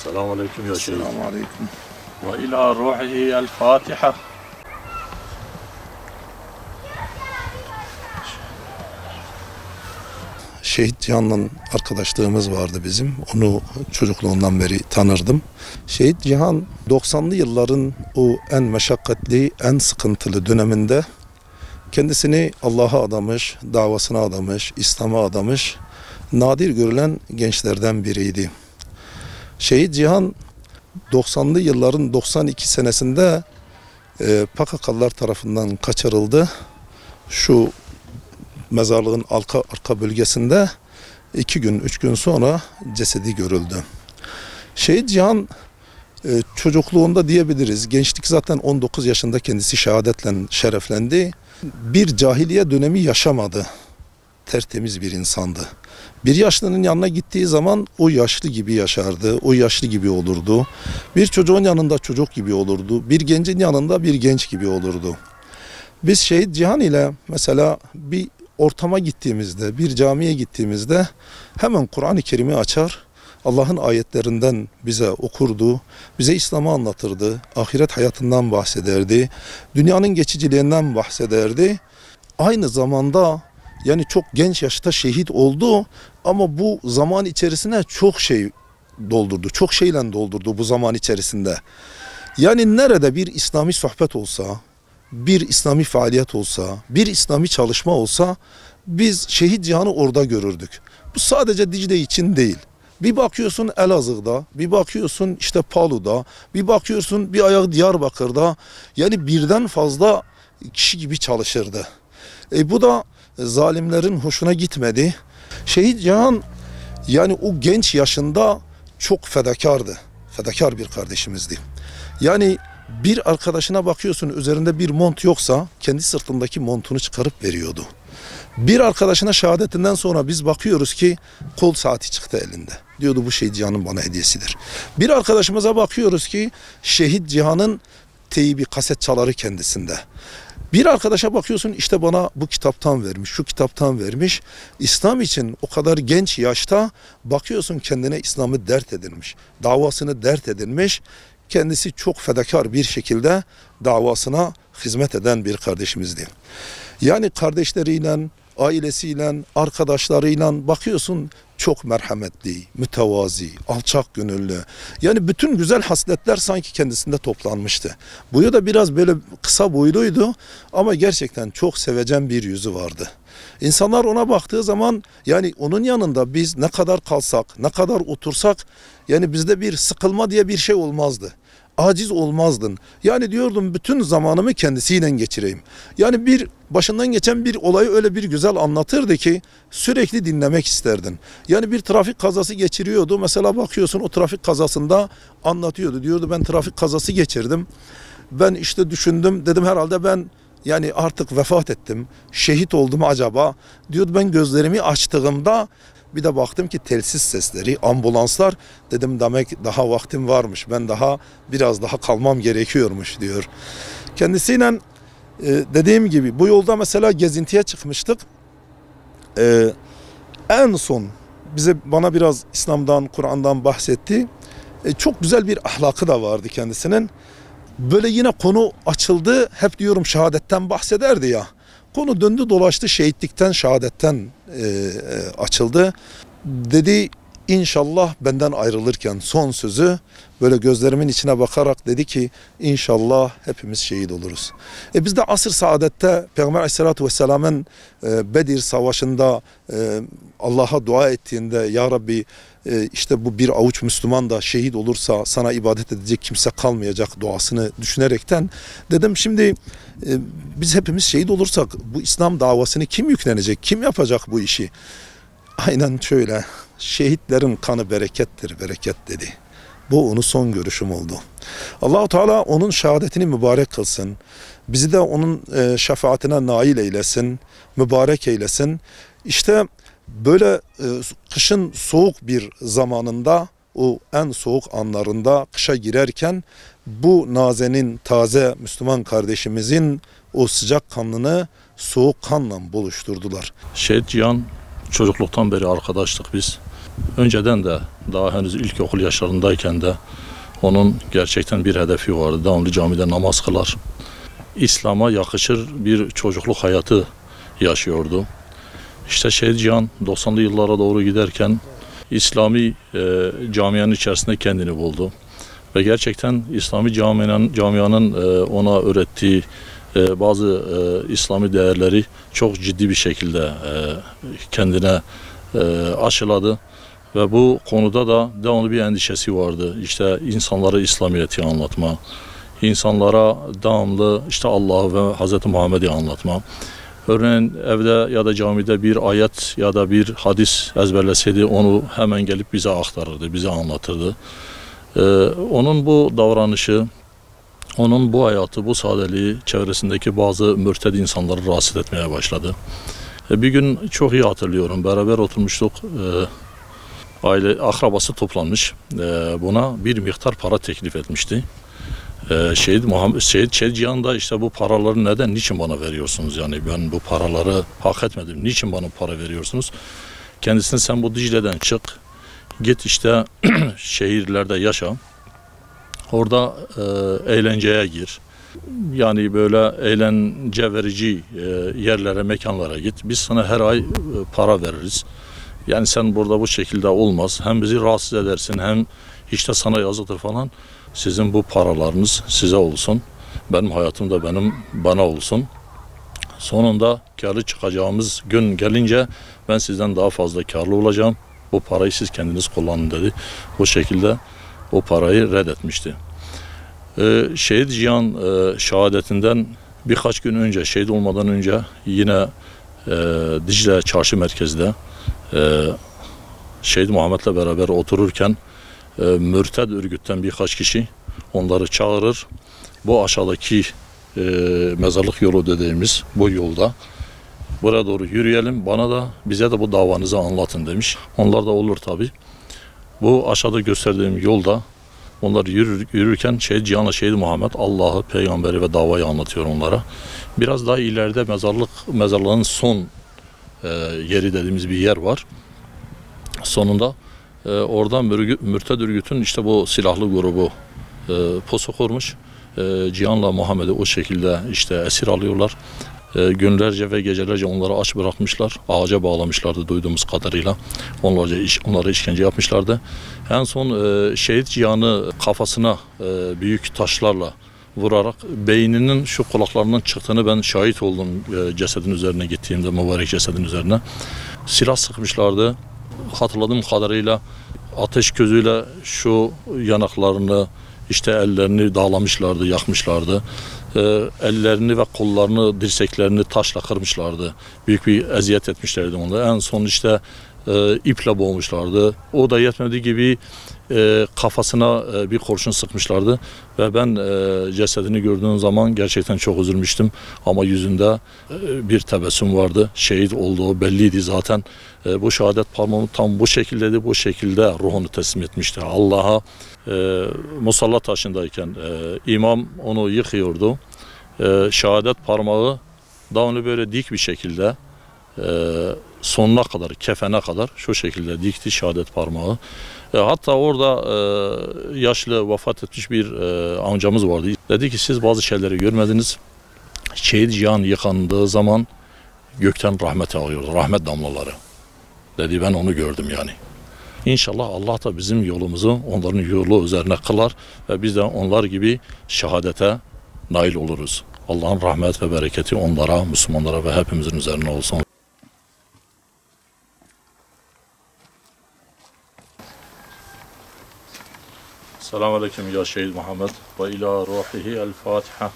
Selamun Aleyküm ya Şehit. Selamun Aleyküm. Ve ila ruhihi el Fatiha. Şehit Cihan'la arkadaşlığımız vardı bizim. Onu çocukluğundan beri tanırdım. Şehit Cihan 90'lı yılların o en meşakkatli, en sıkıntılı döneminde kendisini Allah'a adamış, davasına adamış, İslam'a adamış, nadir görülen gençlerden biriydi. Şehit Cihan 90'lı yılların 92 senesinde PKK'lılar tarafından kaçırıldı. Şu mezarlığın arka bölgesinde 2 gün, 3 gün sonra cesedi görüldü. Şehit Cihan çocukluğunda diyebiliriz. Gençlik zaten 19 yaşında kendisi şehadetle şereflendi. Bir cahiliye dönemi yaşamadı. Tertemiz bir insandı. Bir yaşlının yanına gittiği zaman o yaşlı gibi yaşardı, o yaşlı gibi olurdu. Bir çocuğun yanında çocuk gibi olurdu, bir gencin yanında bir genç gibi olurdu. Biz Şehit Cihan ile mesela bir ortama gittiğimizde, bir camiye gittiğimizde hemen Kur'an-ı Kerim'i açar, Allah'ın ayetlerinden bize okurdu, bize İslam'ı anlatırdı, ahiret hayatından bahsederdi, dünyanın geçiciliğinden bahsederdi. Aynı zamanda yani çok genç yaşta şehit oldu ama bu zaman içerisine çok şey doldurdu, çok şeyle doldurdu bu zaman içerisinde. Yani nerede bir İslami sohbet olsa, bir İslami faaliyet olsa, bir İslami çalışma olsa biz Şehit Cihan'ı orada görürdük. Bu sadece Dicle için değil. Bir bakıyorsun Elazığ'da, bir bakıyorsun işte Palu'da, bir bakıyorsun bir ayağı Diyarbakır'da. Yani birden fazla kişi gibi çalışırdı. Bu da zalimlerin hoşuna gitmedi. Şehit Cihan yani o genç yaşında çok fedakardı. Fedakar bir kardeşimizdi. Yani bir arkadaşına bakıyorsun üzerinde bir mont yoksa kendi sırtındaki montunu çıkarıp veriyordu. Bir arkadaşına şehadetinden sonra biz bakıyoruz ki kol saati çıktı elinde. Diyordu bu Şehit Cihan'ın bana hediyesidir. Bir arkadaşımıza bakıyoruz ki Şehit Cihan'ın teybi kaset çaları kendisinde. Bir arkadaşa bakıyorsun işte bana bu kitaptan vermiş, şu kitaptan vermiş. İslam için o kadar genç yaşta bakıyorsun kendine İslam'ı dert edinmiş, davasını dert edinmiş. Kendisi çok fedakar bir şekilde davasına hizmet eden bir kardeşimizdi. Yani kardeşleriyle, ailesiyle, arkadaşlarıyla bakıyorsun çok merhametli, mütevazi, alçak gönüllü. Yani bütün güzel hasletler sanki kendisinde toplanmıştı. Boyu da biraz böyle kısa boyluydu ama gerçekten çok sevecen bir yüzü vardı. İnsanlar ona baktığı zaman yani onun yanında biz ne kadar kalsak, ne kadar otursak yani bizde bir sıkılma diye bir şey olmazdı. Aciz olmazdın. Yani diyordum bütün zamanımı kendisiyle geçireyim. Yani bir başından geçen bir olayı öyle bir güzel anlatırdı ki sürekli dinlemek isterdin. Yani bir trafik kazası geçiriyordu. Mesela bakıyorsun o trafik kazasında anlatıyordu. Diyordu ben trafik kazası geçirdim. Ben işte düşündüm dedim herhalde ben yani artık vefat ettim. Şehit oldum acaba. Diyordu ben gözlerimi açtığımda bir de baktım ki telsiz sesleri, ambulanslar dedim demek daha vaktim varmış. Ben biraz daha kalmam gerekiyormuş diyor. Kendisiyle dediğim gibi bu yolda mesela gezintiye çıkmıştık. En son bana biraz İslam'dan, Kur'an'dan bahsetti. Çok güzel bir ahlakı da vardı kendisinin. Böyle yine konu açıldı. Hep diyorum şehadetten bahsederdi ya. Konu döndü dolaştı şehitlikten, şehadetten açıldı. Dedi inşallah benden ayrılırken son sözü böyle gözlerimin içine bakarak dedi ki inşallah hepimiz şehit oluruz. Biz de asr saadette Peygamber Aleyhisselatü Vesselam'ın Bedir Savaşı'nda Allah'a dua ettiğinde ya Rabbi işte bu bir avuç Müslüman da şehit olursa sana ibadet edecek kimse kalmayacak duasını düşünerekten dedim şimdi biz hepimiz şehit olursak bu İslam davasını kim yüklenecek, kim yapacak bu işi? Aynen şöyle şehitlerin kanı berekettir, bereket dedi. Bu onun son görüşüm oldu. Allah-u Teala onun şehadetini mübarek kılsın. Bizi de onun şefaatine nail eylesin, mübarek eylesin. İşte böyle kışın soğuk bir zamanında, o en soğuk anlarında kışa girerken bu nazenin taze Müslüman kardeşimizin o sıcak kanını soğuk kanla buluşturdular. Şehit Cihan çocukluktan beri arkadaştık biz. Önceden de daha henüz ilkokul yaşlarındayken de onun gerçekten bir hedefi vardı. Devamlı camide namaz kılar. İslam'a yakışır bir çocukluk hayatı yaşıyordu. İşte Şehit Cihan 90'lı yıllara doğru giderken İslami camianın içerisinde kendini buldu. Ve gerçekten İslami camianın ona öğrettiği bazı İslami değerleri çok ciddi bir şekilde kendine aşıladı. Ve bu konuda da devamlı bir endişesi vardı. İşte insanlara İslamiyet'i anlatma, insanlara devamlı işte Allah ve Hz. Muhammed'i anlatma. Örneğin evde ya da camide bir ayet ya da bir hadis ezberleseydi onu hemen gelip bize aktarırdı, bize anlatırdı. Onun bu davranışı, onun bu hayatı, bu sadeliği çevresindeki bazı mürted insanları rahatsız etmeye başladı. Bir gün çok iyi hatırlıyorum, beraber oturmuştuk. Aile akrabası toplanmış, buna bir miktar para teklif etmişti. Şehit Cihan da işte bu paraları neden, niçin bana veriyorsunuz? Yani ben bu paraları hak etmedim, niçin bana para veriyorsunuz? Kendisine sen bu Dicle'den çık, git işte şehirlerde yaşa, orada eğlenceye gir. Yani böyle eğlence verici yerlere, mekanlara git. Biz sana her ay para veririz. Yani sen burada bu şekilde olmaz. Hem bizi rahatsız edersin hem işte sana yazıktır falan. Sizin bu paralarınız size olsun. Benim hayatım da bana olsun. Sonunda karlı çıkacağımız gün gelince ben sizden daha fazla karlı olacağım. Bu parayı siz kendiniz kullanın dedi. Bu şekilde o parayı reddetmişti. Şehit Cihan şehadetinden birkaç gün önce, şehit olmadan önce yine Dicle Çarşı Merkez'de Şehit Muhammed'le beraber otururken mürted örgütten birkaç kişi onları çağırır. Bu aşağıdaki mezarlık yolu dediğimiz bu yolda buraya doğru yürüyelim, bize de bu davanızı anlatın demiş. Onlar da olur tabi. Bu aşağıda gösterdiğim yolda onlar yürürken Şehit Cihan'la Şehit Muhammed Allah'ı, peygamberi ve davayı anlatıyor onlara. Biraz daha ileride mezarlığın son yeri dediğimiz bir yer var. Sonunda oradan mürted örgütün işte bu silahlı grubu pusu kurmuş. Cihan'la Muhammed'i o şekilde işte esir alıyorlar. Günlerce ve gecelerce onları aç bırakmışlar. Ağaca bağlamışlardı duyduğumuz kadarıyla. Onlara işkence yapmışlardı. En son Şehit Cihan'ı kafasına büyük taşlarla vurarak beyninin şu kulaklarından çıktığını ben şahit oldum cesedin üzerine gittiğimde, mübarek cesedin üzerine. Silah sıkmışlardı. Hatırladığım kadarıyla ateş közüyle şu yanaklarını, işte ellerini dağlamışlardı, yakmışlardı. Ellerini ve kollarını, dirseklerini taşla kırmışlardı. Büyük bir eziyet etmişlerdi onlara. En son işte iple boğmuşlardı. O da yetmediği gibi kafasına bir kurşun sıkmışlardı. Ve ben cesedini gördüğüm zaman gerçekten çok üzülmüştüm. Ama yüzünde bir tebessüm vardı. Şehit olduğu belliydi zaten. Bu şehadet parmağı tam bu şekildeydi. Bu şekilde ruhunu teslim etmişti Allah'a. Musalla taşındayken imam onu yıkıyordu. Şehadet parmağı devamlı böyle dik bir şekilde sonuna kadar, kefene kadar şu şekilde dikti şehadet parmağı. Hatta orada yaşlı vefat etmiş bir amcamız vardı. Dedi ki siz bazı şeyleri görmediniz. Şehit Cihan yıkandığı zaman gökten rahmet yağıyordu, rahmet damlaları. Dedi ben onu gördüm yani. İnşallah Allah da bizim yolumuzu onların yolu üzerine kılar ve biz de onlar gibi şehadete nail oluruz. Allah'ın rahmet ve bereketi onlara, Müslümanlara ve hepimizin üzerine olsun. Selamun Aleyküm ya Şehit Muhammed ve ila ruhihi el Fatiha.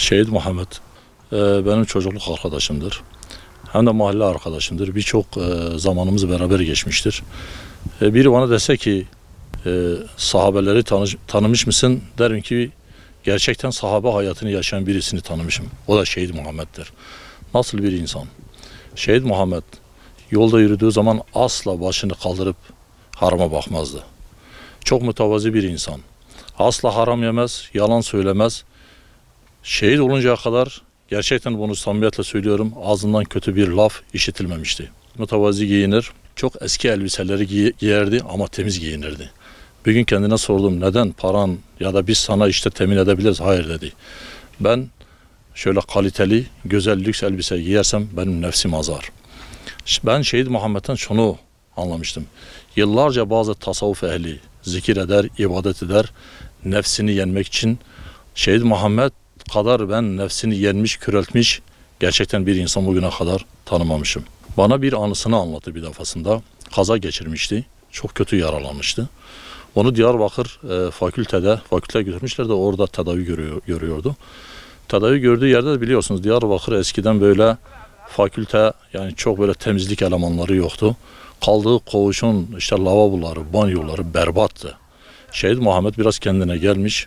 Şehit Muhammed benim çocukluk arkadaşımdır. Hem de mahalle arkadaşımdır. Birçok zamanımız beraber geçmiştir. Biri bana dese ki sahabeleri tanımış mısın? Derim ki gerçekten sahabe hayatını yaşayan birisini tanımışım. O da Şehit Muhammed'dir. Nasıl bir insan? Şehit Muhammed yolda yürüdüğü zaman asla başını kaldırıp harama bakmazdı. Çok mütevazi bir insan. Asla haram yemez, yalan söylemez. Şehit oluncaya kadar gerçekten bunu samimiyetle söylüyorum, ağzından kötü bir laf işitilmemişti. Mütevazi giyinir, çok eski elbiseleri giyerdi ama temiz giyinirdi. Bir gün kendine sordum, neden paran ya da biz sana işte temin edebiliriz? Hayır dedi. Ben şöyle kaliteli, güzel, lüks elbise giyersem benim nefsim azar. Ben Şehit Muhammed'den şunu anlamıştım. Yıllarca bazı tasavvuf ehli zikir eder, ibadet eder, nefsini yenmek için. Şehit Muhammed kadar ben nefsini yenmiş, köreltmiş gerçekten bir insan bugüne kadar tanımamışım. Bana bir anısını anlattı bir defasında. Kaza geçirmişti. Çok kötü yaralanmıştı. Onu Diyarbakır fakülteye götürmüşler de orada tedavi görüyordu. Tedavi gördüğü yerde de biliyorsunuz Diyarbakır eskiden böyle fakülte, yani çok böyle temizlik elemanları yoktu. Kaldığı koğuşun işte lavaboları, banyoları berbattı. Şehit Muhammed biraz kendine gelmiş,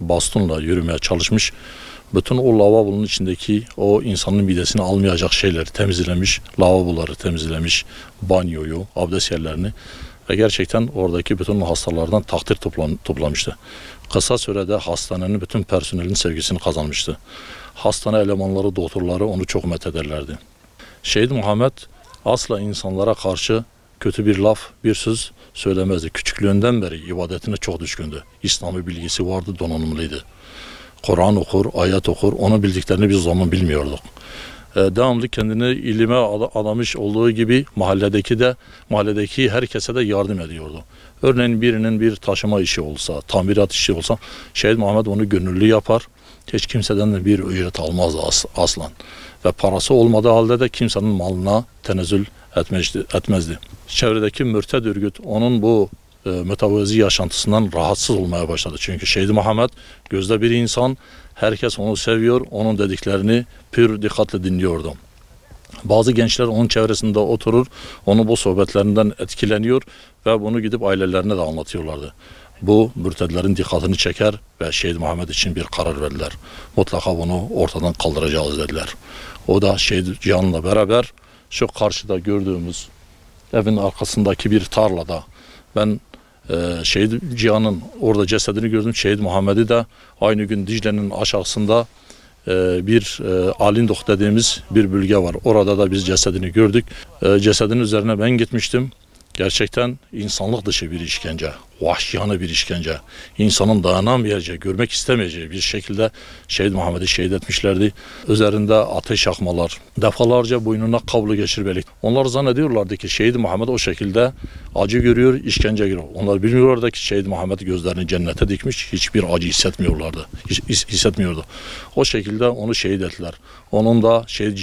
bastonla yürümeye çalışmış. Bütün o lavabonun içindeki o insanın midesini almayacak şeyleri temizlemiş, lavaboları temizlemiş, banyoyu, abdest yerlerini ve gerçekten oradaki bütün hastalardan takdir toplamıştı. Kısa sürede hastanenin bütün personelinin sevgisini kazanmıştı. Hastane elemanları, doktorları onu çok methederlerdi. Şehit Muhammed asla insanlara karşı kötü bir laf, bir söz söylemezdi. Küçüklüğünden beri ibadetine çok düşkündü. İslam'ı bilgisi vardı, donanımlıydı. Kur'an okur, ayet okur, onun bildiklerini biz o zaman bilmiyorduk. Devamlı kendini ilime adamış olduğu gibi mahalledeki herkese de yardım ediyordu. Örneğin birinin bir taşıma işi olsa, tamirat işi olsa Şehit Muhammed onu gönüllü yapar. Hiç kimseden de bir ücret almazdı aslan. Ve parası olmadığı halde de kimsenin malına tenezzül etmezdi. Çevredeki mürted örgüt onun bu mütevazi yaşantısından rahatsız olmaya başladı. Çünkü Şehit Muhammed gözde bir insan, herkes onu seviyor, onun dediklerini pür dikkatle dinliyordu. Bazı gençler onun çevresinde oturur, onun bu sohbetlerinden etkileniyor ve bunu gidip ailelerine de anlatıyorlardı. Bu mürtedlerin dikkatini çeker ve Şehit Muhammed için bir karar verdiler. Mutlaka bunu ortadan kaldıracağız dediler. O da Şehit Cihan'la beraber şu karşıda gördüğümüz evin arkasındaki bir tarlada ben Şehit Cihan'ın orada cesedini gördüm. Şehit Muhammed'i de aynı gün Dicle'nin aşağısında bir Alindok dediğimiz bir bölge var. Orada da biz cesedini gördük. Cesedin üzerine ben gitmiştim. Gerçekten insanlık dışı bir işkence, vahşiyane bir işkence. İnsanın dayanamayacağı, görmek istemeyeceği bir şekilde Şehit Muhammed'i şehit etmişlerdi. Üzerinde ateş yakmalar, defalarca boynuna kablo geçirmelik. Onlar zannediyorlardı ki Şehit Muhammed o şekilde acı görüyor, işkence görüyor. Onlar bilmiyorlardı ki Şehit Muhammed gözlerini cennete dikmiş, hiçbir acı hissetmiyordu. O şekilde onu şehit ettiler. Onun da Şehit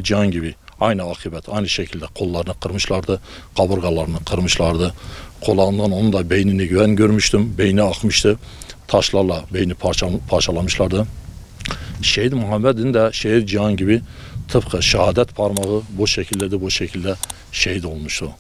Cihan gibi aynı akıbet, aynı şekilde kollarını kırmışlardı, kaburgalarını kırmışlardı. Kulağından onun da beynini görmüştüm, beyni akmıştı. Taşlarla beyni parçalamışlardı. Şehit Muhammed'in de Şehit Cihan gibi tıpkı şehadet parmağı bu şekilde şehit olmuştu.